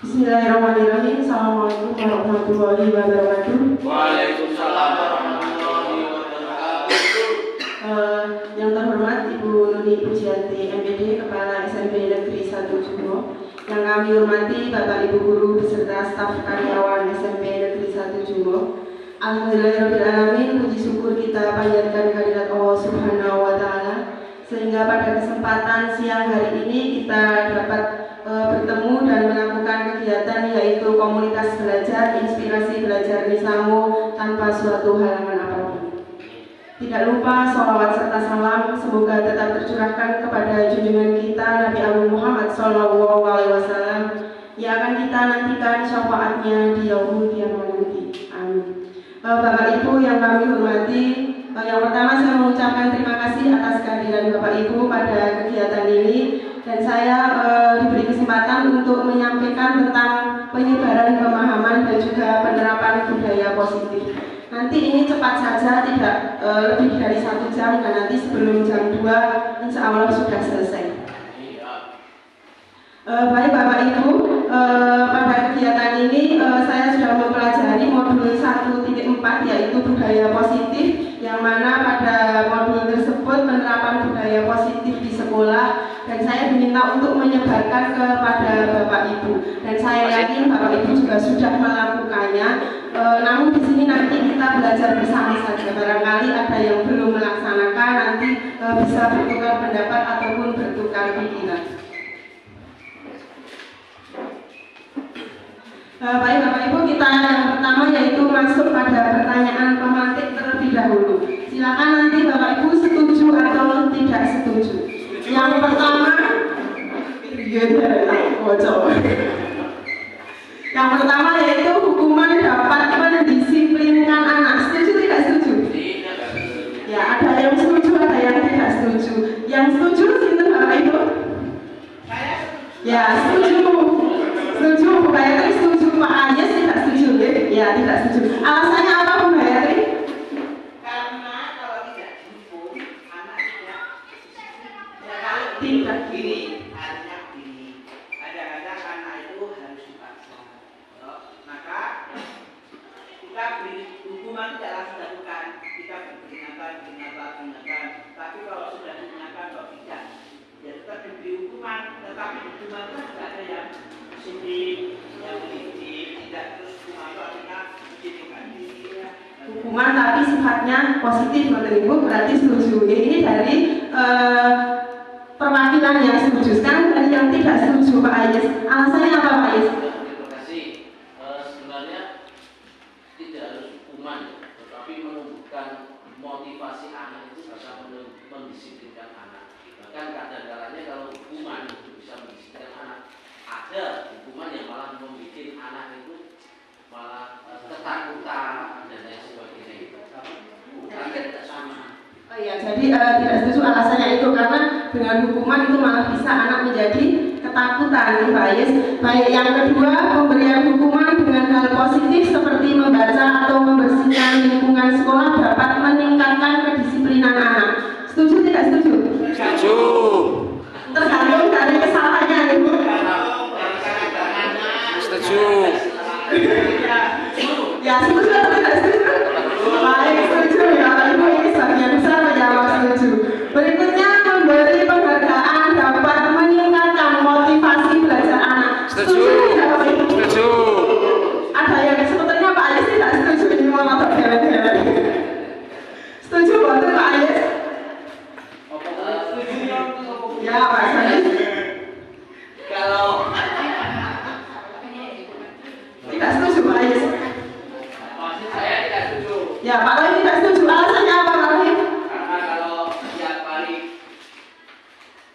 Bismillahirrahmanirrahim. Assalamualaikum warahmatullahi wabarakatuh. Waalaikumsalam warahmatullahi wabarakatuh. Yang terhormat Ibu Nuni Pujianti MPD, Kepala SMP Negeri 1 Jumo. Yang kami hormati Bapak Ibu Guru beserta staf karyawan SMP Negeri 1 Jumo. Alhamdulillahirrahmanirrahim, puji syukur kita panjatkan kehadirat Allah Subhanahu wa Ta'ala, sehingga pada kesempatan siang hari ini kita dapat bertemu dan melakukan kegiatan yaitu komunitas belajar, inspirasi belajar Nisamu tanpa suatu halangan apapun. Tidak lupa sholawat serta salam semoga tetap tercurahkan kepada junjungan kita Nabi Agung Muhammad SAW yang akan kita nantikan syafaatnya di yaumul qiyamah nanti. Amin. Bapak Ibu yang kami hormati, yang pertama saya mengucapkan terima kasih atas kehadiran Bapak Ibu pada kegiatan ini, dan saya diberi kesempatan untuk menyampaikan tentang penyebaran pemahaman dan juga penerapan budaya positif. Nanti ini cepat saja, tidak lebih dari 1 jam, dan nanti sebelum jam 2 insya Allah sudah selesai. Baik Bapak Ibu, pada kegiatan ini saya sudah mempelajari modul 1.4 yaitu budaya positif, yang mana pada modul tersebut penerapan budaya positif di sekolah, dan saya diminta untuk menyebarkan kepada Bapak Ibu, dan saya yakin Bapak Ibu juga sudah melakukannya. Namun di sini nanti kita belajar bersama saja, barangkali ada yang belum melaksanakan, nanti bisa bertukar pendapat ataupun bertukar pikiran. Baik Bapak Ibu, kita yang pertama yaitu masuk pada pertanyaan pemantik terlebih dahulu. Silakan nanti Bapak Ibu setuju atau tidak setuju. Yang pertama, yang pertama yaitu hukuman dapat mendisiplinkan anak. Setuju tidak setuju? Ya, ada yang setuju, ada yang tidak setuju. Yang setuju itu Bapak Ibu? Ya, setuju. Setuju, Bu Gayatri setuju, Pak Ayes tidak setuju, ya tidak setuju. Alasannya apa Bu Gayatri? Karena kalau tidak dihukum, anak tidak gini, artinya gini. Kadang-kadang anak itu harus dipaksa. Maka kita beri hukuman tidak langsung dilakukan. Kita beringatkan. Tapi kalau sudah diingatkan kok tidak, ya tetap diberi hukuman. Tetapi hukuman itu tidak ada yang yang tidak terus hukuman tapi sifatnya positif menurut Ibu, berarti setuju. Ini dari perwakilan yang setuju. Sekarang dari yang tidak setuju Pak Ayes, alasannya apa Pak Ayes? Terima kasih. Sebenarnya tidak harus hukuman, tetapi menumbuhkan motivasi anak itu bisa mendisiplinkan anak. Bahkan kadang-kadangnya kalau hukuman itu bisa mendisiplinkan anak, ada hukuman yang malah membuat anak itu malah ketakutan dan lain sebagainya itu. Tidak sama. Oh iya, jadi tidak setuju alasannya itu karena dengan hukuman itu malah bisa anak menjadi ketakutan, Pak Ayes. Baik, yang kedua, pemberian hukuman dengan hal positif seperti membaca atau membersihkan lingkungan sekolah dapat meningkatkan kedisiplinan anak. Setuju tidak setuju? Setuju. Tergantung dari kesalahannya, Ibu. Setuju. Ya, setuju atau tidak setuju? Baik, setuju ya. Ibu ini sebagian besar menjawab setuju. Berikutnya, memberi penghargaan dapat meningkatkan motivasi belajar anak. Setuju. Setuju. Ada yang sebetulnya Pak Ayes tidak setuju, ini mau atau geleng-geleng. Setuju betul Pak Ayes? Ya, Pak Ayes. kalau Tidak setuju Pak Ayes. maksud saya tidak setuju. Ya, Pak Roy tidak setuju. Alasannya apa Pak Roy? Karena kalau tiap kali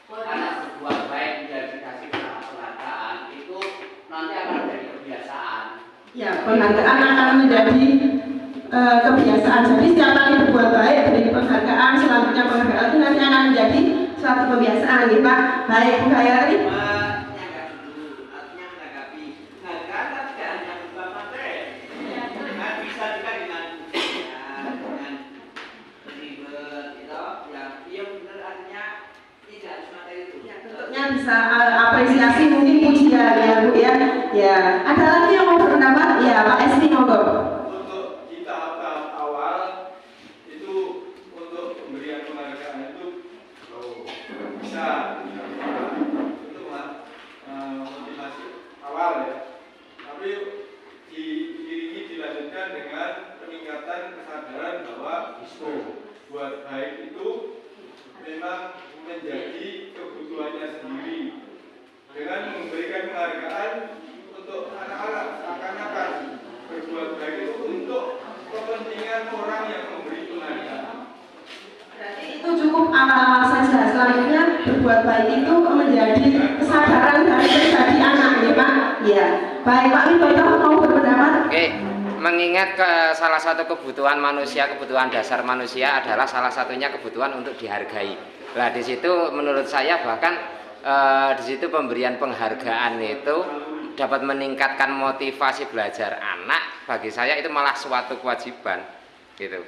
anak berbuat baik dan dikasih penghargaan itu nanti akan menjadi kebiasaan. Ya, penghargaan akan menjadi kebiasaan. Jadi setiap kali berbuat baik, beri penghargaan, selanjutnya penghargaan itu nanti akan menjadi suatu kebiasaan, gitu Pak. Baik, Bu Gayatri. Menanggapi dulu, artinya menanggapi penghargaan kan tidak hanya berupa materi, kan bisa juga dengan ribet, gitu. Ya benar artinya tidak harus materi itu. Ya, tentunya bisa apresiasi mungkin pujian ya Bu ya. Ya, ada lagi yang mau berpendapat? Ya, Pak Esti monggo. Untuk di tahap-tahap awal itu untuk pemberian penghargaan itu bisa untuk motivasi awal ya. Tapi diiringi dilanjutkan dengan peningkatan kesadaran bahwa buat baik itu memang menjadi kebutuhannya sendiri. Dengan memberikan penghargaan untuk anak-anak seakan-akan berbuat baik itu untuk kepentingan orang yang memberi penghargaan. Berarti itu cukup awal-awal saja. Selanjutnya berbuat baik itu menjadi kesadaran dari pribadi anak ya Pak. Ya. Baik Pak Wibowo mau berpendapat? Oke, mengingat ke salah satu kebutuhan manusia, kebutuhan dasar manusia adalah salah satunya kebutuhan untuk dihargai. Nah di situ menurut saya bahkan di situ pemberian penghargaan itu dapat meningkatkan motivasi belajar anak. Bagi saya itu malah suatu kewajiban, gitu.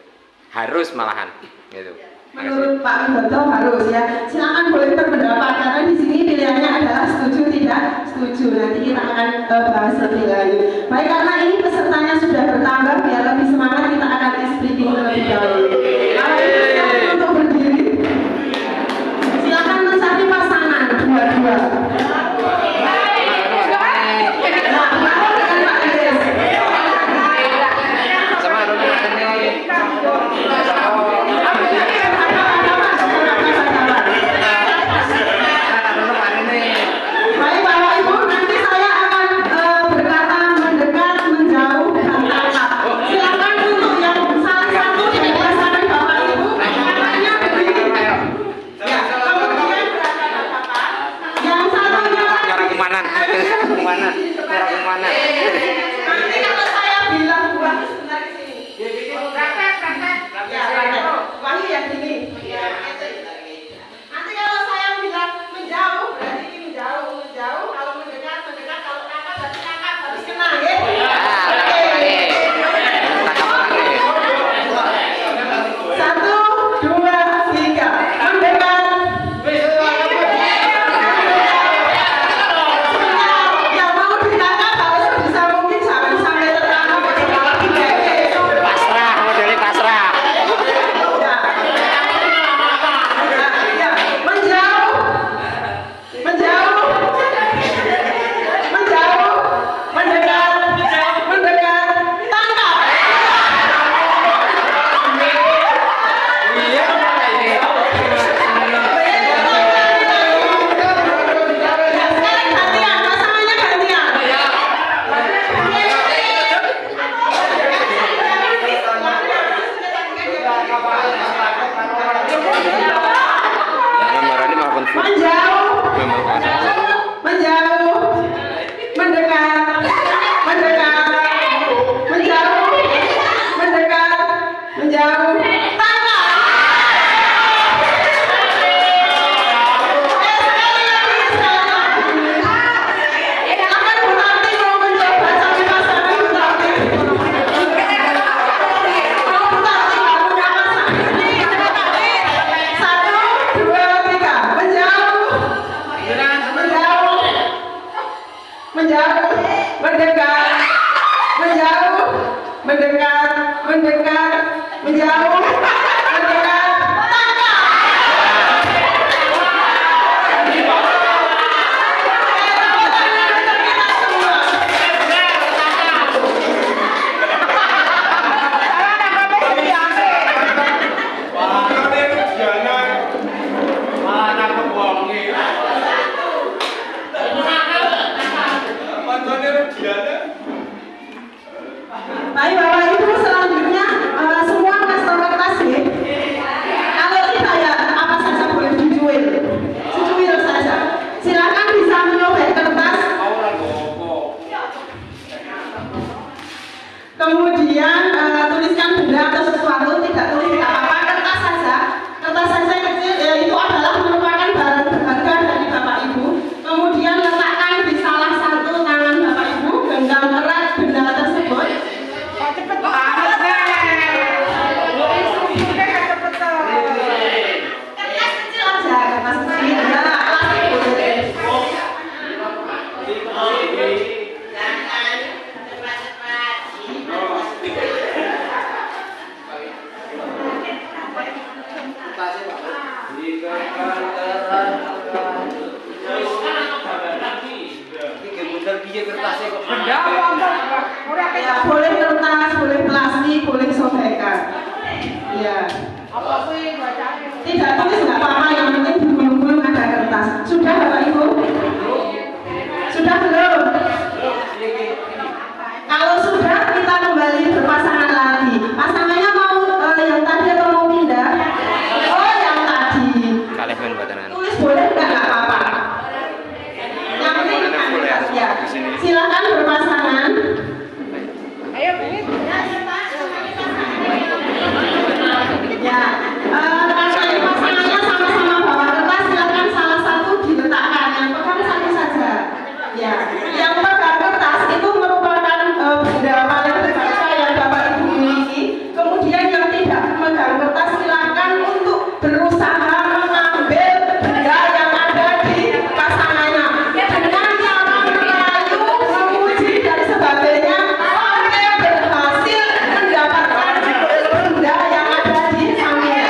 Harus malahan, gitu. Menurut Pak Wibowo harus ya. Silakan boleh berpendapat karena di sini pilihannya adalah setuju tidak setuju. Nanti kita akan bahas lebih lanjut. Baik, karena ini pesertanya sudah bertambah, biar lebih semangat kita akan speaking terlebih dahulu. Untuk berdiri, silakan mencari pasangan dua-dua. Nanti kalau saya bilang buat sebentar ke sini. Wangi ya gini. Nanti kalau saya bilang menjauh berarti ini menjauh. Kalau mendekat, kalau kakak berarti kakak harus kena ya. Satu, dua, tiga. Mendekat. Baik Bapak Ibu, selanjutnya semua customer kelas ya. Kalau kita ya apa saja boleh dijual, secuil saja. Silakan bisa menyobek kertas. Kemudian tuliskan benda atau sesuatu, tidak tulis tidak apa-apa, kertas saja yang kecil ya, itu adalah merupakan barang berharga dari Bapak Ibu. Kemudian letakkan di salah satu tangan Bapak Ibu, genggam erat benda tersebut. Cepet banget kertas kecil aja, kertas kecil ya, plastik boleh. piye kertasnya kok Benda apa? Ora Ya, kayak boleh kertas, boleh plastik, boleh sobekan. Ya. apa sih bacanya? Tidak tulis nggak apa-apa, yang penting digulung-gulung ada kertas. Sudah Bapak Ibu? Sudah belum? Kalau sudah, kita kembali berpasangan lagi. Pasangannya mau yang tadi atau mau pindah? Oh, yang tadi. Kalih men mboten anu. Tulis boleh nggak apa-apa. Yang penting ada kertas ya. Silakan berpasangan. Ayo, Bingit. Ya, pasangannya sama-sama bawa kertas, silakan salah satu diletakkan, yang pegang satu saja. Ya, yang pegang kertas itu merupakan benda paling berharga yang Bapak Ibu miliki. Kemudian yang tidak memegang kertas silakan untuk berusaha mengambil benda yang ada di pasangannya. Dengan cara merayu, memuji dan sebagainya sampai berhasil mendapatkan benda yang ada di sampingnya.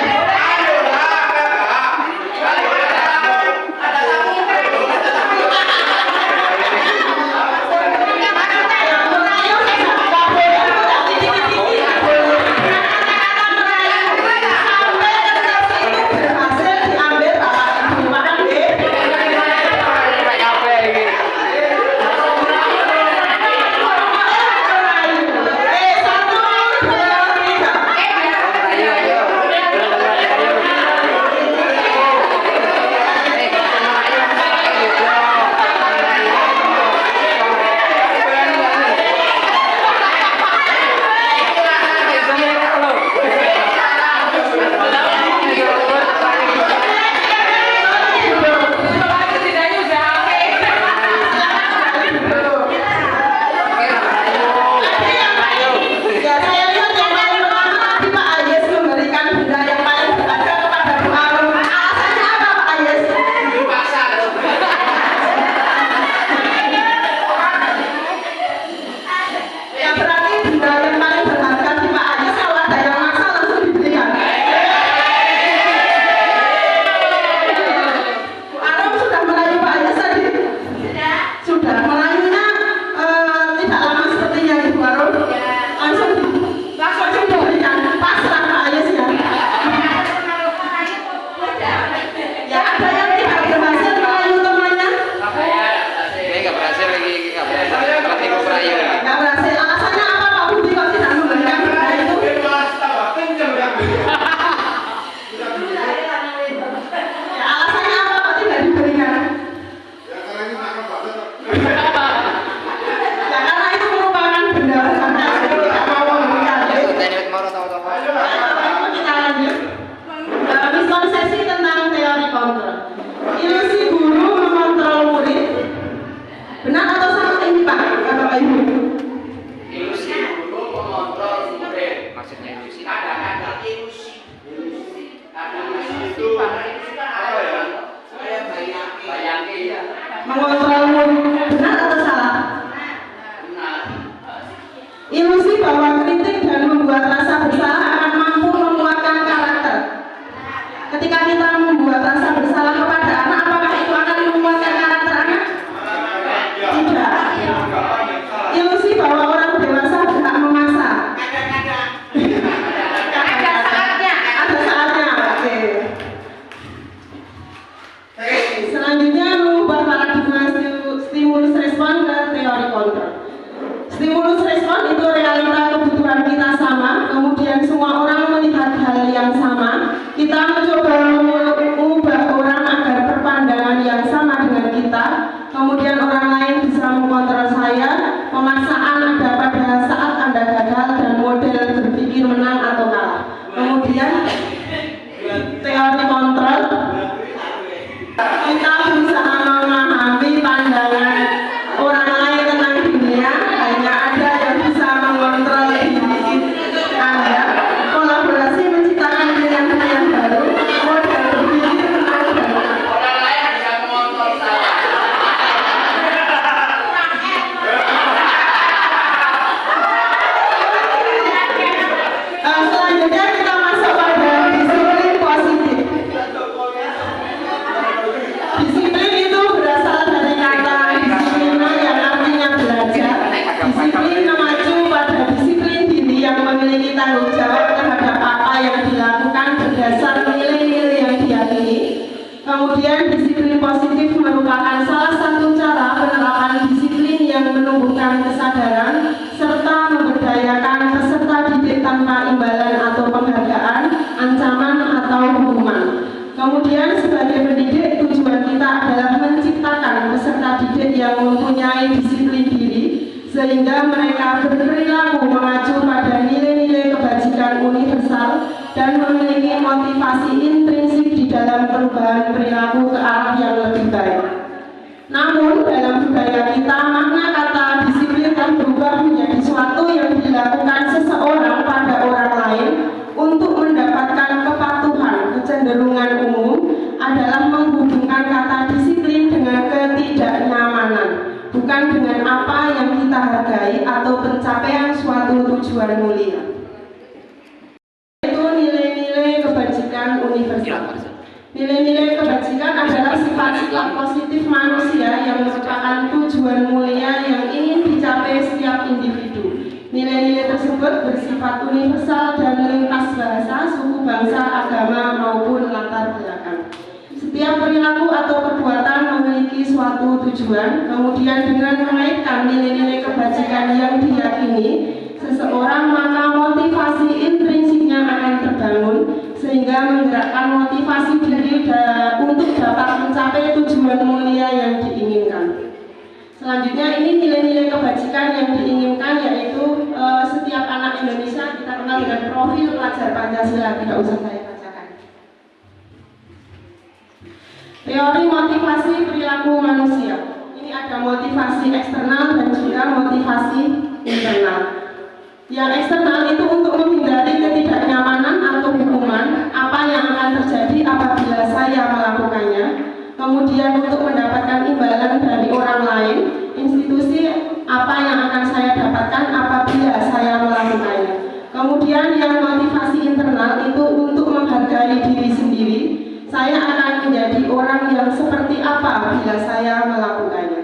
Ya, saya lihat yang paling pertama tadi Pak Ayes memberikan benda yang paling berharga kepada Bu Arum. Alasannya apa Pak Ayes? Ya, berarti benda yang paling berharga di Pak Ayes kalau ada yang maksa langsung diberikan. Bu Arum sudah merayu Pak Ayes tadi? Sudah. Merayunya tidak lama sepertinya Ibu Arum. Langsung diberikan. Pasrah Pak Ayes ya. Ya, ada yang tidak berhasil merayu temannya? Ini enggak berhasil lagi, enggak berhasil. Berarti kok merayu. Nggak berhasil. Alasannya apa Pak Budi kok tidak memberikan benda itu? Ya, alasannya apa kok tidak diberikan? Ya, karena itu merupakan benda berharga jadi tidak mau memberikan. Ayo teknik mau tahu-tahu. Kita lanjut. Miskonsepsi tentang teori kontrol. Ilusi guru mengontrol murid. Benar atau salah ini Pak, Bapak Ibu? ilusi guru mengontrol murid. Maksudnya ilusi. Kadang-kadang ilusi. Kadang-kadang Itu ilusi kan apa ya? Saya bayangin. bayangin ya. Mengontrol murid. Benar atau salah? Benar. Ilusi bahwa kritik dan membuat rasa bersalah akan mampu menguatkan karakter. Ketika kita membuat rasa bersalah kepada anak, apakah itu akan menguatkan karakter anak? Tidak. Ilusi bahwa orang dewasa berhak memaksa. Kadang-kadang. Ada saatnya. Ada saatnya. Oke. Selanjutnya mengubah paradigma stimulus respon ke teori kontrol. Stimulus respon itu realita kebutuhan kita sama, kemudian semua orang melihat hal yang sama. Kita mencoba mengubah orang agar berpandangan yang sama dengan kita. Kemudian orang lain bisa mengontrol saya. Pemaksaan ada pada saat Anda gagal dan model berpikir menang atau kalah. Kemudian teori kontrol. Kita berusaha memahami pandangan orang lain tentang dunia. Hanya ada yang bisa mengontrol diri Anda. Kolaborasi menciptakan pilihan-pilihan baru. Model berpikir menang dan Orang lain bisa mengontrol saya. didik yang mempunyai disiplin diri, sehingga mereka berperilaku mengacu pada nilai-nilai kebajikan universal dan memiliki motivasi intrinsik di dalam perubahan perilaku ke arah yang lebih baik. Namun, dalam budaya kita, makna kata disiplin telah berubah menjadi suatu yang dilakukan seseorang pada orang lain untuk mendapatkan kepatuhan. Kecenderungan umum adalah menghubungkan kata disiplin dengan ketidaknyamanan, bukan dengan apa yang kita hargai atau pencapaian suatu tujuan mulia. Itu nilai-nilai kebajikan universal. Nilai-nilai kebajikan adalah sifat-sifat positif manusia yang merupakan tujuan mulia yang ingin dicapai setiap individu. Nilai-nilai tersebut bersifat universal dan lintas bahasa, suku, bangsa, agama, maupun latar belakang. Setiap perilaku atau perbuatan memiliki suatu tujuan, kemudian dengan mengaitkan nilai-nilai kebajikan yang diyakini seseorang, maka motivasi intrinsiknya akan terbangun, sehingga menggerakkan motivasi diri untuk dapat mencapai tujuan mulia yang diinginkan. Selanjutnya, ini nilai-nilai kebajikan yang diinginkan, yaitu setiap anak Indonesia kita kenal dengan profil pelajar Pancasila, tidak usah saya bacakan. Teori motivasi perilaku manusia. Ini ada motivasi eksternal dan juga motivasi internal. Yang eksternal itu untuk menghindari ketidaknyamanan atau hukuman apa yang akan terjadi apabila saya melakukannya. Kemudian untuk mendapatkan imbalan dari orang lain, institusi apa yang akan saya dapatkan apabila saya melakukannya. Kemudian yang motivasi internal itu untuk menghargai diri sendiri. Saya akan menjadi orang yang seperti apa bila saya melakukannya.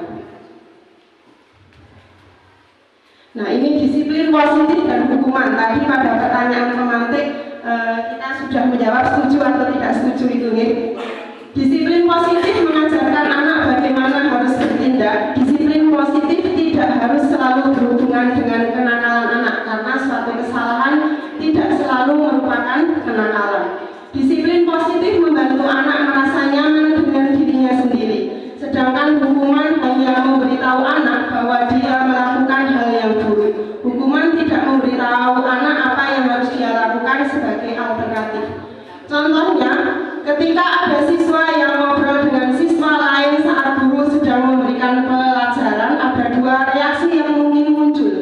Nah, ini disiplin positif dan hukuman. Tadi pada pertanyaan pemantik kita sudah menjawab setuju atau tidak setuju itu nih. Disiplin positif mengajarkan anak bagaimana harus bertindak. Disiplin positif tidak harus selalu berhubungan dengan kenakalan anak, karena suatu kesalahan tidak selalu merupakan kenakalan. Disiplin positif membantu anak merasa nyaman dengan dirinya sendiri, sedangkan hukuman hanya memberitahu anak bahwa dia melakukan hal yang buruk. Hukuman tidak memberitahu anak apa yang harus dia lakukan sebagai alternatif. Contohnya, ketika ada siswa yang ngobrol dengan siswa lain saat guru sedang memberikan pelajaran, ada dua reaksi yang mungkin muncul.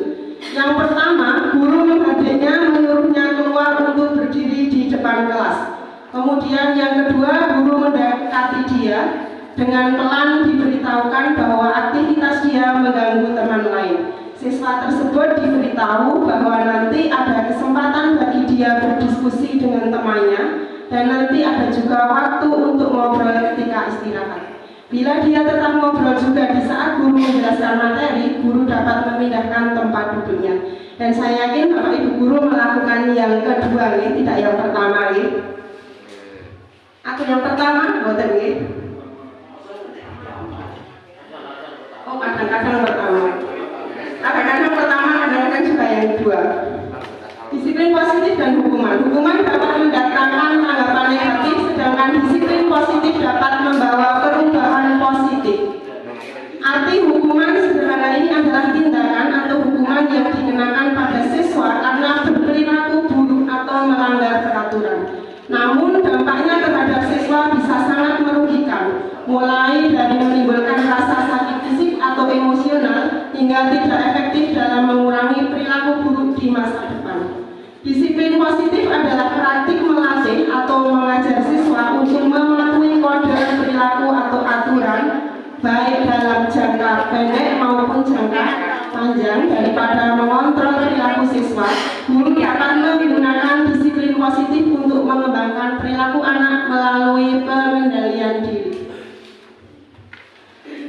Yang pertama, guru menghadapnya, menyuruhnya keluar untuk berdiri di depan kelas. Kemudian yang kedua, guru mendekati dia dengan pelan diberitahukan bahwa aktivitas dia mengganggu teman lain. Siswa tersebut diberitahu bahwa nanti ada kesempatan bagi dia berdiskusi dengan temannya, dan nanti ada juga waktu untuk ngobrol ketika istirahat. Bila dia tetap ngobrol juga di saat guru menjelaskan materi, guru dapat memindahkan tempat duduknya. Dan saya yakin Bapak Ibu guru melakukan yang kedua nih, tidak yang pertama nih. Atau yang pertama, boten nih. Oh, kadang-kadang pertama. Kadang-kadang pertama, kadang-kadang juga yang kedua. Disiplin positif dan hukuman. Hukuman dapat mendatangkan tanggapan negatif, sedangkan disiplin positif dapat membawa perubahan positif. Arti hukuman sederhana ini adalah tindakan atau hukuman yang dikenakan pada siswa karena berperilaku buruk atau melanggar peraturan. Namun dampaknya terhadap siswa bisa sangat merugikan, mulai dari menimbulkan rasa sakit fisik atau emosional hingga tidak efektif dalam mengurangi perilaku buruk di masa depan. Disiplin positif adalah praktik melatih atau mengajar siswa untuk mematuhi kode perilaku atau aturan, baik dalam jangka pendek maupun jangka panjang. Daripada mengontrol perilaku siswa, guru dapat menggunakan disiplin positif untuk mengembangkan perilaku anak melalui pengendalian diri.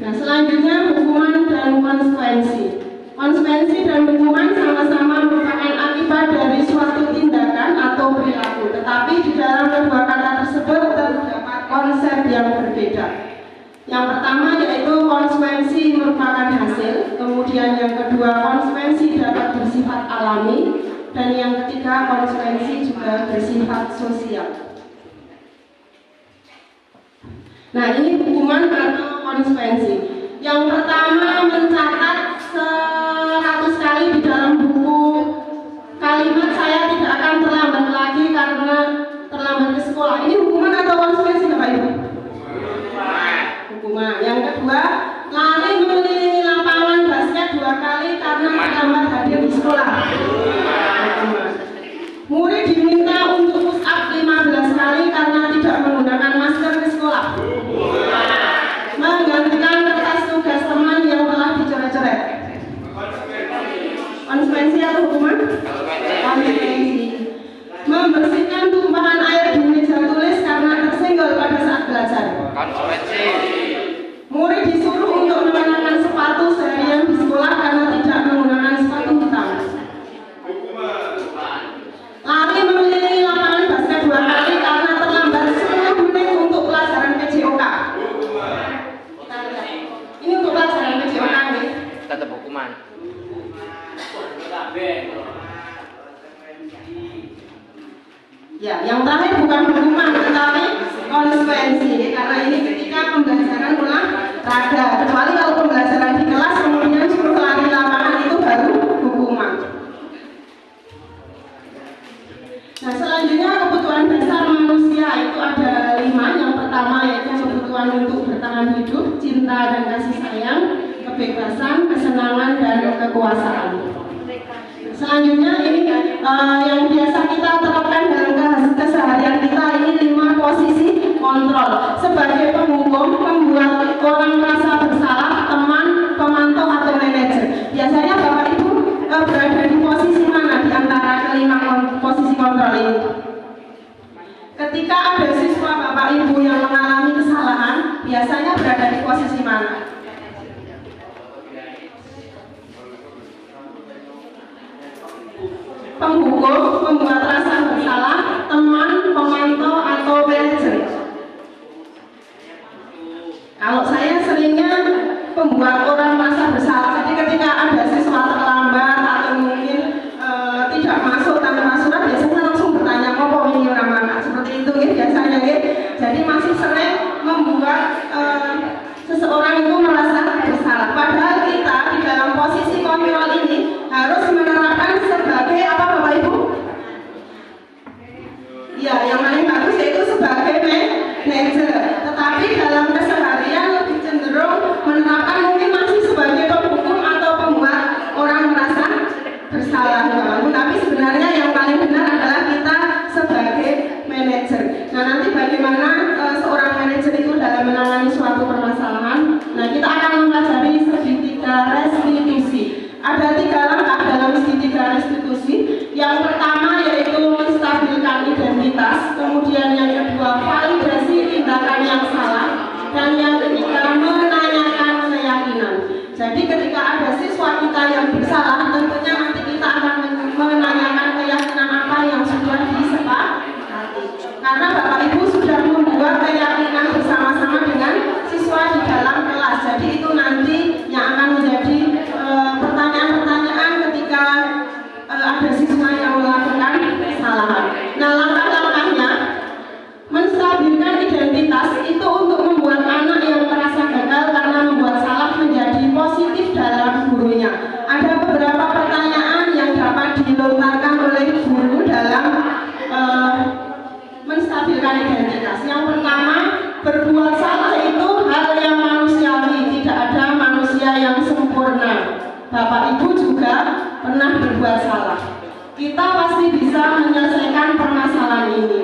Nah, selanjutnya hukuman dan konsekuensi. Konsekuensi dan hukuman sama-sama merupakan akibat dari suatu tindakan atau perilaku, tetapi di dalam kedua kata tersebut terdapat konsep yang berbeda. Yang pertama yaitu konsekuensi merupakan hasil, kemudian yang kedua konsekuensi dapat bersifat alami, dan yang ketiga konsekuensi juga bersifat sosial. Nah, ini hukuman atau konsekuensi. Yang pertama hukuman. Ya, yang terakhir bukan hukuman tetapi konsekuensi, karena ini ketika pembelajaran olahraga. Kecuali kalau pembelajaran di kelas kemudian suruh lari lapangan, itu baru hukuman. Nah, selanjutnya kebutuhan dasar manusia itu ada 5. Yang pertama yaitu kebutuhan untuk bertahan hidup, cinta dan kasih sayang, kebebasan, kesenangan dan kekuasaan. Selanjutnya ini yang biasa kita terapkan dalam keseharian kita, ini 5 posisi kontrol. Sebagai penghukum, membuat orang merasa bersalah, teman, pemantau atau manajer. Biasanya Bapak Ibu berada di posisi mana di antara kelima posisi kontrol ini? Ketika ada siswa Bapak Ibu yang mengalami kesalahan, biasanya berada di posisi mana? Penghukum, membuat rasa bersalah, teman, pemantau atau manajer. Kalau saya seringnya membuat orang merasa bersalah. Jadi ketika ada siswa terlambat atau mungkin tidak masuk tanpa surat, biasanya langsung bertanya mau ini orang mana. Seperti itu ya biasanya ya. Jadi masih sering membuat seseorang itu merasa bersalah. Padahal kita di dalam posisi kontrol ini harus menerapkan sebagai apa Bapak Ibu? Ya, yang paling bagus yaitu sebagai manajer. Tetapi dalam keseharian lebih cenderung menerapkan mungkin masih sebagai penghukum atau pembuat orang merasa bersalah, Bapak Ibu. Tapi sebenarnya yang paling benar adalah kita sebagai manajer. Nah, nanti bagaimana seorang manajer itu dalam menangani suatu permasalahan? Nah, kita akan mempelajari segitiga restitusi. Ada 3 langkah dalam segitiga restitusi. Yang pertama yaitu menstabilkan identitas, kemudian yang kedua validasi tindakan yang salah, dan yang ketiga menanyakan keyakinan. Jadi ketika ada siswa kita yang bersalah, tentunya nanti kita akan menanyakan keyakinan apa yang sudah disepakati. Karena Bapak Ibu sudah membuat keyakinan bersama-sama dengan siswa di dalam kelas. Jadi itu nanti yang akan menjadi pertanyaan-pertanyaan ketika ada siswa yang melakukan kesalahan. Nah, langkah-langkahnya menstabilkan identitas itu untuk membuat anak yang merasa gagal karena membuat salah menjadi positif dalam gurunya. Ada beberapa pertanyaan yang dapat dilontarkan oleh guru dalam menstabilkan identitas. Yang pertama, berbuat salah itu hal yang manusiawi, tidak ada manusia yang sempurna. Bapak Ibu juga pernah berbuat salah. Kita pasti bisa menyelesaikan permasalahan ini.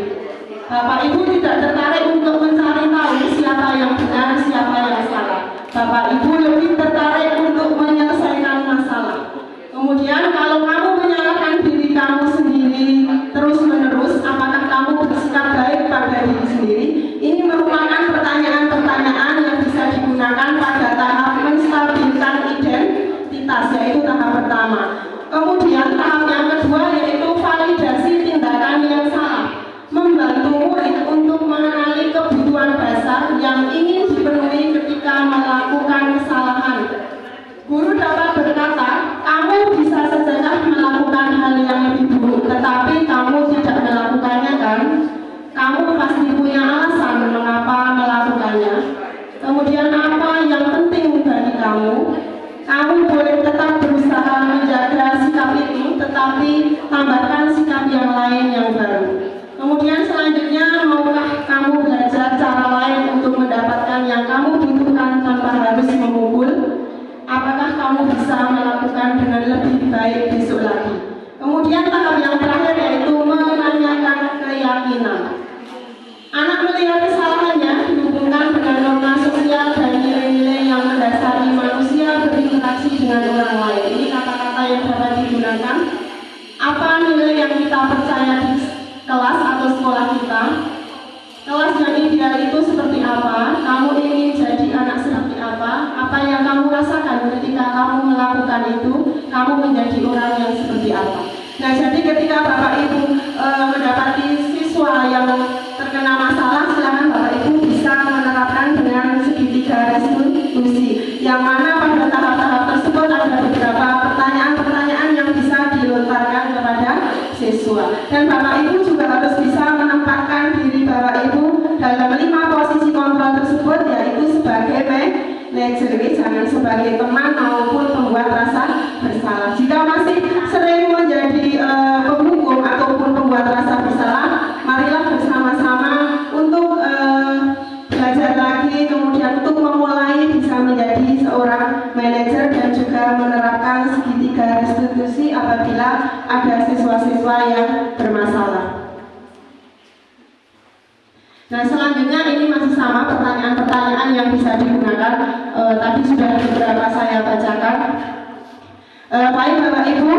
Bapak Ibu tidak tertarik untuk mencari tahu siapa yang benar, siapa yang salah. Bapak Ibu lebih tertarik untuk menyelesaikan masalah. Kemudian kalau kamu menyalahkan diri kamu sendiri terus-menerus, apakah kamu bersikap baik pada diri sendiri? Ini merupakan pertanyaan-pertanyaan yang bisa digunakan pada tahap menstabilkan identitas, yaitu tahap pertama. Kemudian tahap yang kedua yaitu validasi tindakan yang salah, membantu murid untuk mengenali kebutuhan dasar yang ingin dipenuhi ketika melakukan kesalahan. Guru dapat berkata, kamu bisa saja melakukan hal yang lebih buruk, tetapi kamu tidak melakukannya kan? Kamu pasti punya alasan mengapa melakukannya. Kemudian apa yang penting bagi kamu? Kamu boleh tetap berusaha menjaga sikap itu, tetapi tambahkan sikap yang lain yang baru. Kemudian selanjutnya, maukah kamu belajar cara lain untuk mendapatkan yang kamu butuhkan tanpa harus memukul? Apakah kamu bisa melakukan dengan lebih baik besok lagi? Kemudian tahap yang terakhir yaitu menanyakan keyakinan. Anak melihat kesalahannya dihubungkan dengan norma sosial dan nilai-nilai yang mendasari manusia berinteraksi dengan orang lain. Ini kata-kata yang dapat digunakan. Apa nilai yang kita percaya di kelas atau sekolah kita? Kelas yang ideal itu seperti apa? Kamu ingin jadi anak seperti apa? Apa yang kamu rasakan ketika kamu melakukan itu? Kamu menjadi orang yang seperti apa? Nah, jadi ketika Bapak Ibu mendapati siswa yang terkena masalah, silakan Bapak Ibu bisa menerapkan dengan segitiga restitusi, yang mana pada tahap-tahap tersebut ada beberapa yang sebagai teman maupun pembuat rasa bersalah. Jika masih sering menjadi penghukum ataupun pembuat rasa bersalah, marilah bersama-sama untuk belajar lagi, kemudian untuk memulai bisa menjadi seorang manajer dan juga menerapkan segitiga restitusi apabila ada siswa-siswa yang bermasalah. Nah, selanjutnya ini masih sama pertanyaan-pertanyaan yang bisa digunakan. Tadi sudah beberapa saya bacakan. Baik Bapak Ibu,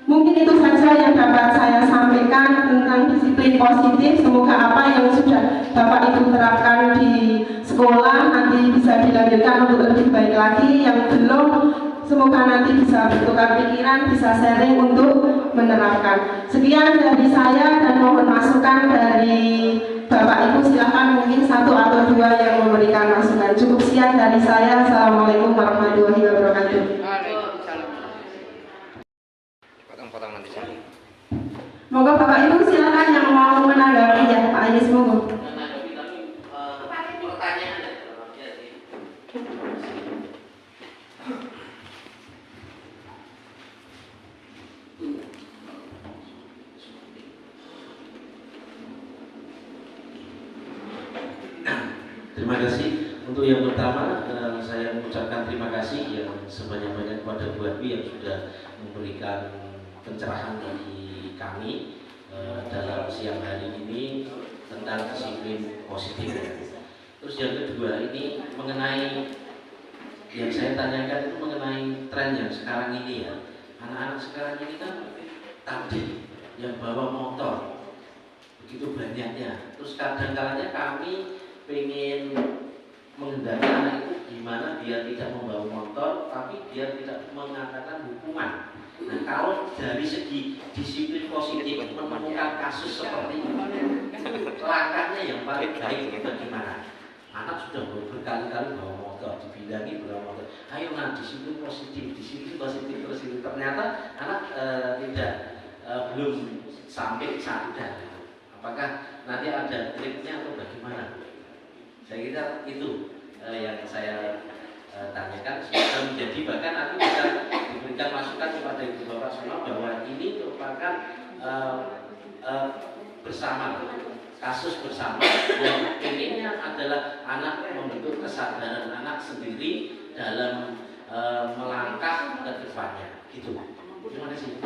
mungkin itu saja yang dapat saya sampaikan tentang disiplin positif. Semoga apa yang sudah Bapak Ibu terapkan di sekolah nanti bisa dilanjutkan untuk lebih baik lagi. Yang belum, semoga nanti bisa bertukar pikiran, bisa sharing untuk menerapkan. Sekian dari saya dan mohon masukan dari Bapak Ibu, silahkan mungkin satu atau dua yang memberikan masukan. Cukup sekian dari saya. Assalamualaikum warahmatullahi wabarakatuh. Potong-potong nanti saya. Moga Bapak Ibu silakan yang mau menanggapi ya Pak Anies, monggo. Pertanyaan Terima kasih. Untuk yang pertama, saya mengucapkan terima kasih yang sebanyak-banyak kepada Bu Adwi yang sudah memberikan pencerahan bagi kami dalam siang hari ini tentang disiplin positif. Terus yang kedua ini mengenai yang saya tanyakan itu mengenai tren yang sekarang ini ya. Anak-anak sekarang ini kan tadi yang bawa motor begitu banyaknya. Terus kadang-kadang kami pengen mengendaki anak itu gimana biar tidak membawa motor tapi biar tidak mengatakan hukuman. Nah, kalau dari segi disiplin positif menemukan kasus seperti ini, langkahnya yang paling baik itu bagaimana? Anak sudah berkali-kali bawa motor, dibilangi bawa motor. Ayo nah disiplin positif terus itu ternyata anak belum sampai sadar. Apakah nanti ada triknya atau bagaimana? Saya kira itu yang saya tanyakan sudah menjadi, bahkan aku bisa diberikan masukan kepada Ibu Bapak semua bahwa ini merupakan bersama kasus bersama yang inginnya adalah anak membentuk kesadaran anak sendiri dalam melangkah ke depannya gitu. Terima kasih.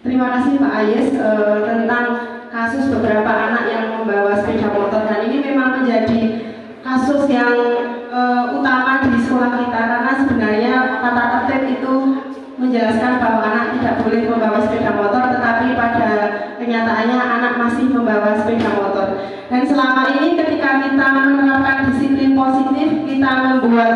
Terima kasih Pak Ayes tentang kasus beberapa anak yang membawa sepeda motor, dan ini memang menjadi kasus yang utama di sekolah kita karena sebenarnya tata tertib itu menjelaskan bahwa anak tidak boleh membawa sepeda motor, tetapi pada kenyataannya anak masih membawa sepeda motor. Dan selama ini ketika kita menerapkan disiplin positif, kita membuat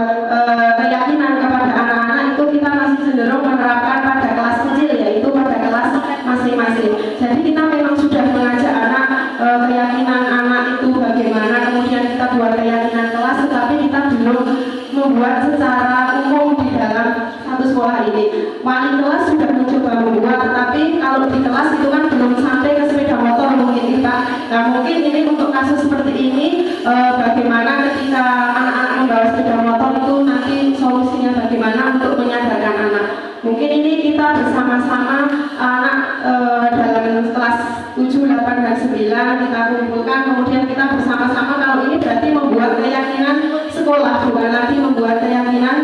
keyakinan kepada anak-anak itu kita masih cenderung menerapkan pada kelas kecil, yaitu pada kelas masing-masing. Jadi kita memang sudah mengajak anak keyakinan anak itu bagaimana, kemudian kita buat keyakinan kelas, tetapi kita belum membuat secara umum di dalam satu sekolah ini. Wali kelas sudah mencoba membuat, tetapi kalau di kelas itu kan belum sampai ke sepeda motor mungkin Pak. Nah mungkin ini untuk kasus seperti ini bagaimana ketika anak-anak membawa sepeda motor itu nanti solusinya bagaimana untuk menyadarkan anak. Mungkin ini kita bersama-sama anak dalam kelas 7, 8, dan 9 kita kumpulkan, kemudian kita bersama-sama, kalau ini berarti membuat keyakinan sekolah, bukan lagi membuat keyakinan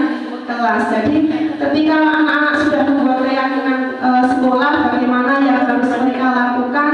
kelas. Jadi ketika anak-anak sudah membuat keyakinan sekolah bagaimana yang harus mereka lakukan,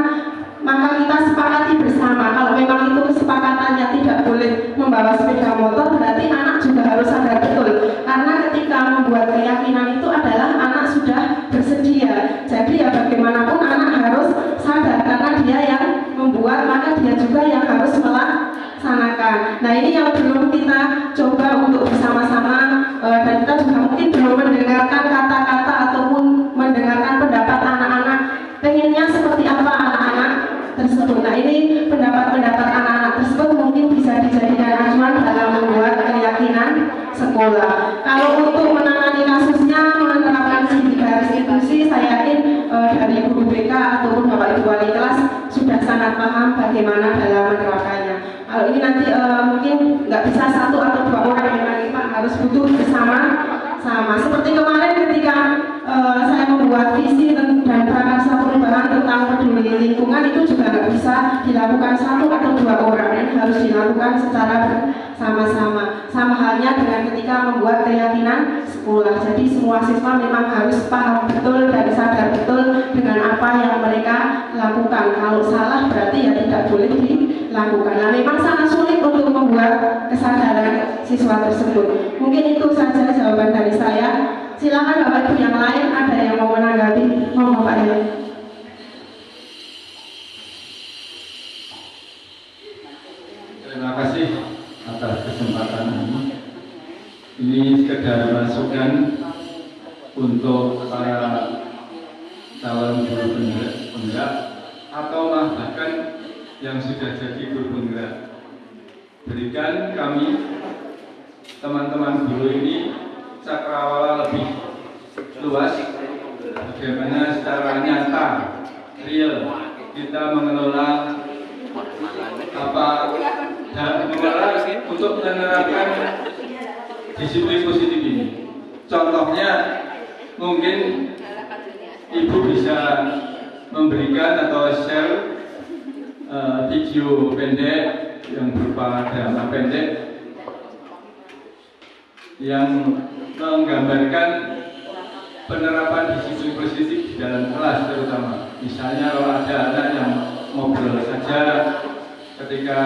maka kita sepakati bersama. Kalau memang itu kesepakatannya tidak boleh membawa sepeda motor, berarti anak juga harus sadar betul, karena ketika membuat keyakinan itu adalah anak sudah bersedia. Jadi ya bagaimanapun anak harus sadar, karena dia yang membuat, maka dia juga yang harus melaksanakan. Nah ini yang belum kita coba untuk bersama-sama, dan kita juga mungkin belum mendengarkan kata-kata ataupun mendengarkan pendapat anak-anak, pengennya seperti apa anak-anak tersebut. Nah ini pendapat-pendapat anak-anak tersebut mungkin bisa dijadikan acuan dalam membuat keyakinan sekolah. Kalau untuk menangani kasusnya menerapkan segitiga restitusi, saya yakin dari guru BK ataupun Bapak Ibu wali kelas sudah sangat paham bagaimana menerapkannya. Kalau ini nanti mungkin nggak bisa 1 atau 2 orang yang Pak, harus butuh bersama sama. Seperti kemarin ketika saya membuat visi dan prakarsa perubahan tentang peduli lingkungan, itu juga nggak bisa dilakukan 1 atau 2 orang. Ini harus dilakukan secara bersama-sama. Sama halnya dengan ketika membuat keyakinan sekolah. Jadi semua siswa memang harus paham betul dan sadar betul dengan apa yang mereka lakukan. Kalau salah berarti ya tidak boleh dilakukan. Nah, memang sangat sulit untuk membuat kesadaran siswa tersebut. Mungkin itu saja jawaban dari saya. Silakan Bapak Ibu yang lain, ada yang mau menanggapi? Mohon Pak ya. Terima kasih atas kesempatan ini. Ini sekedar masukan untuk para calon guru penggerak atau bahkan yang sudah jadi guru penggerak. Berikan kami teman-teman guru ini cakrawala lebih luas, bagaimana secara nyata, real kita mengelola dan mengelola untuk menerapkan disiplin positif ini. Contohnya mungkin Ibu bisa memberikan atau share video pendek yang berupa drama pendek yang menggambarkan penerapan disiplin positif di dalam kelas terutama. Misalnya kalau ada anak yang ngobrol saja ketika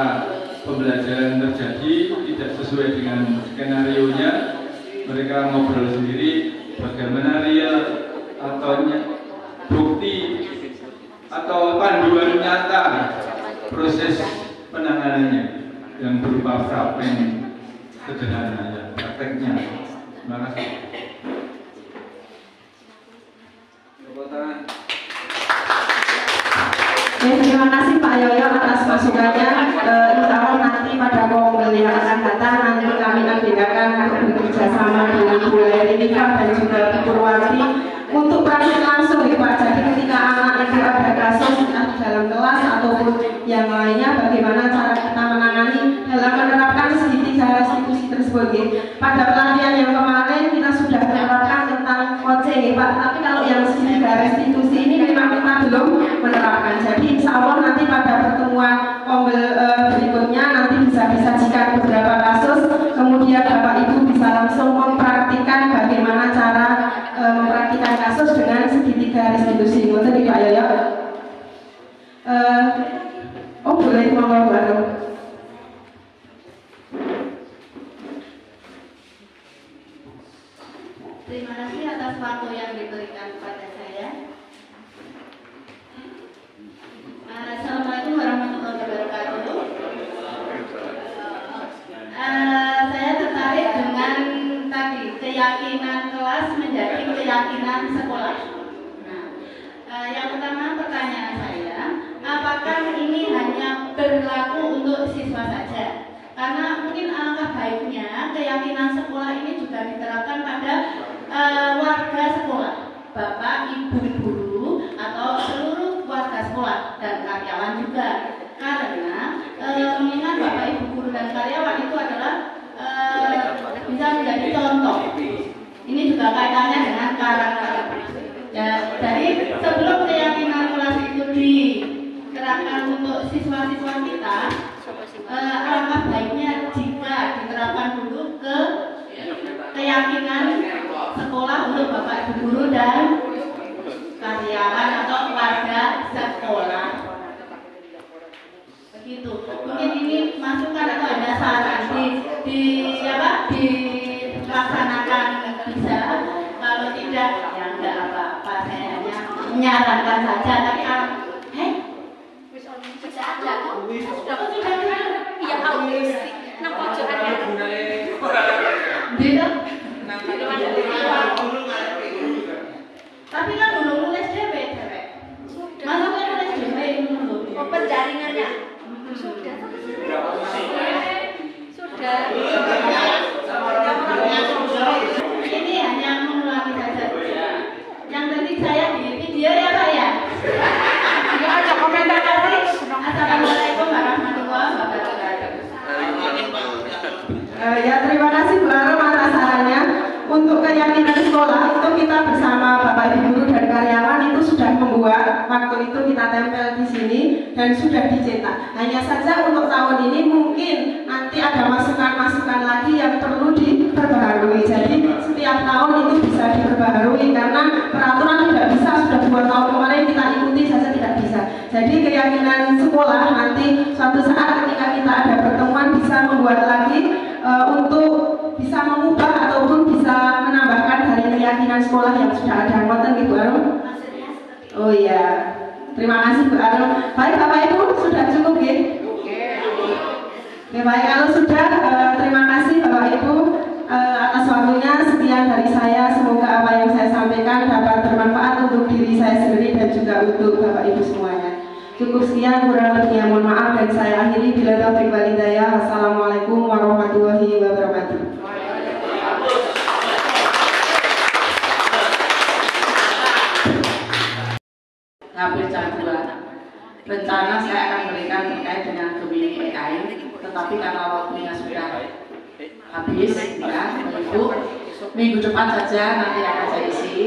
pembelajaran terjadi tidak sesuai dengan skenario-nya, mereka ngobrol sendiri, bagaimana real atau bukti atau panduan nyata proses penanganannya yang berupa fragmen sederhana ya, prakteknya. Terima kasih. Terima kasih Pak Yoyo atas masukannya. Insya Allah nanti pada momen yang akan datang nanti kami agendakan untuk bekerja sama dengan Bu Lenika dan juga Bu Purwati untuk praktik langsung ya Pak. Jadi ketika anak itu ada kasus di dalam kelas ataupun yang lainnya, bagaimana cara kita menangani dalam menerapkan segitiga restitusi tersebut ya. Pada pelatihan yang kemarin kita sudah menerapkan tentang coaching ya Pak, tapi kalau yang segitiga restitusi ini memang kita belum menerapkan. Jadi insya Allah nanti pada pertemuan berikutnya nanti bisa disajikan beberapa kasus, kemudian Bapak Ibu bisa langsung mempraktikkan bagaimana cara mempraktikkan kasus dengan segitiga restitusi. Ngoten Pak Yoyo. Oh boleh ngomong bareng. Terima kasih atas waktu yang diberikan kepada saya. Assalamualaikum warahmatullahi wabarakatuh. Saya tertarik dengan tadi keyakinan kelas menjadi keyakinan sekolah. Nah, yang pertama pertanyaan saya, apakah ini hanya berlaku untuk siswa saja? Karena mungkin alangkah baiknya keyakinan sekolah ini juga diterapkan pada warga sekolah, bapak, ibu guru, atau seluruh warga sekolah dan karyawan juga. Karena mengingat bapak, ibu guru dan karyawan itu adalah bisa menjadi contoh. Ini juga kaitannya dengan karakter. Ya, jadi sebelum keyakinan kelas itu diterapkan untuk siswa-siswa kita, alangkah baiknya jika diterapkan dulu ke keyakinan sekolah untuk bapak, ibu guru dan karyawan atau warga sekolah. Begitu. Mungkin ini masukan atau ada saran dilaksanakan bisa. Kalau tidak ya enggak apa-apa, saya hanya menyarankan saja. Tapi bisa ada kok. Iya autis. Nang pojokan Tidak. Tapi kan belum nulis DP. Masa kan nulis DP dulu. Oh, penjaringannya. Sudah. Ini hanya mengulangi saja. Yang penting saya di video ya Pak ya. Ya ada komentar tadi. Assalamualaikum warahmatullahi wabarakatuh. Ya, terima kasih Bu Arum atas sarannya. Untuk keyakinan sekolah itu kita bersama Bapak Ibu guru dan karyawan itu sudah membuat, waktu itu kita tempel di sini dan sudah dicetak. Hanya saja untuk tahun ini mungkin nanti ada masukan-masukan lagi yang perlu diperbaharui. Jadi setiap tahun itu bisa diperbaharui karena peraturan tidak bisa, sudah 2 tahun kemarin kita ikuti saja tidak bisa. Jadi keyakinan sekolah nanti suatu saat ketika kita ada pertemuan bisa membuat lagi untuk bisa mengubah ataupun bisa menambahkan dari keyakinan sekolah yang sudah ada. Ngoten Ibu Arum? Oh iya. Terima kasih Bu Arum. Baik Bapak Ibu, sudah cukup ya? Oke, baik kalau sudah terima kasih Bapak Ibu atas waktunya. Sekian dari saya. Semoga apa yang saya sampaikan dapat bermanfaat untuk diri saya sendiri dan juga untuk Bapak Ibu semuanya. Cukup sekian, kurang lebihnya mohon maaf dan saya akhiri bila taufik wal hidayah. Wassalamualaikum warahmatullahi wabarakatuh. Hampir jam 2. Rencana saya akan berikan terkait dengan Gemini AI, tetapi karena waktunya sudah habis, ya, Ibu, minggu depan saja nanti akan saya isi.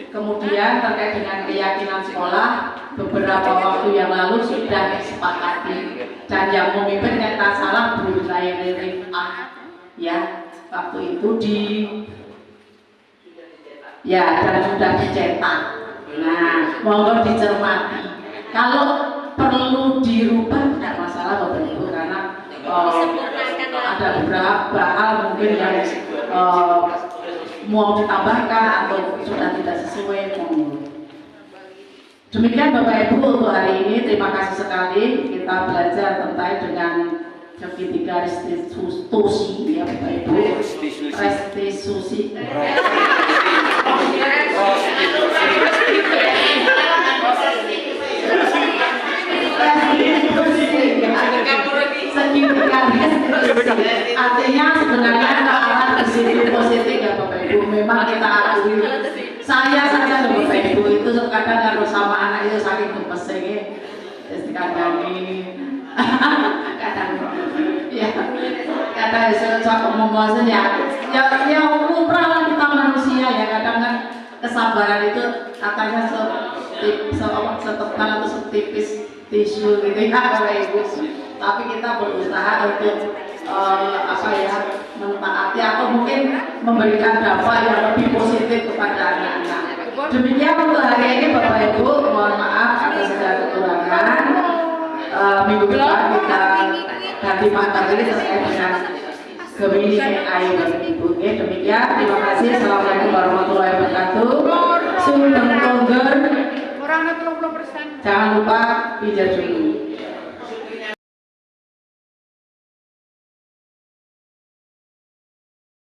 Kemudian terkait dengan keyakinan sekolah, beberapa waktu yang lalu sudah disepakati dan yang memimpin yang tak salah Bu Lairi ya, waktu itu dan sudah dicetak. Nah, mohon dicermati. Kalau perlu dirubah tidak masalah Bapak Ibu karena ada beberapa hal mungkin yang mau ditambahkan atau sudah tidak sesuai. Demikian Bapak Ibu untuk hari ini. Terima kasih sekali kita belajar tentang dengan segitiga restitusi ya Bapak Ibu. Restitusi. Artinya sebenarnya arah ke situ positif ya Bapak Ibu. Memang kita akui. Saya saja Bapak Ibu itu kadang harus sama anak itu saking gemesnya, kadang ya kadang saya ngomong ya lumrah lah kita manusia ya, kadang kan kesabaran itu katanya setebal atau setipis tisu gitu ya Bapak Ibu. Tapi kita berusaha untuk mentaati atau mungkin memberikan dampak yang lebih positif kepada anak-anak. Demikian untuk hari ini Bapak Ibu, mohon maaf atas segala kekurangan. Minggu depan kita ganti materi terkait dengan Gemini AI Bapak Ibu. Demikian, terima kasih. Assalamualaikum warahmatullahi wabarakatuh. Sugeng tongger. Jangan lupa pijat dulu.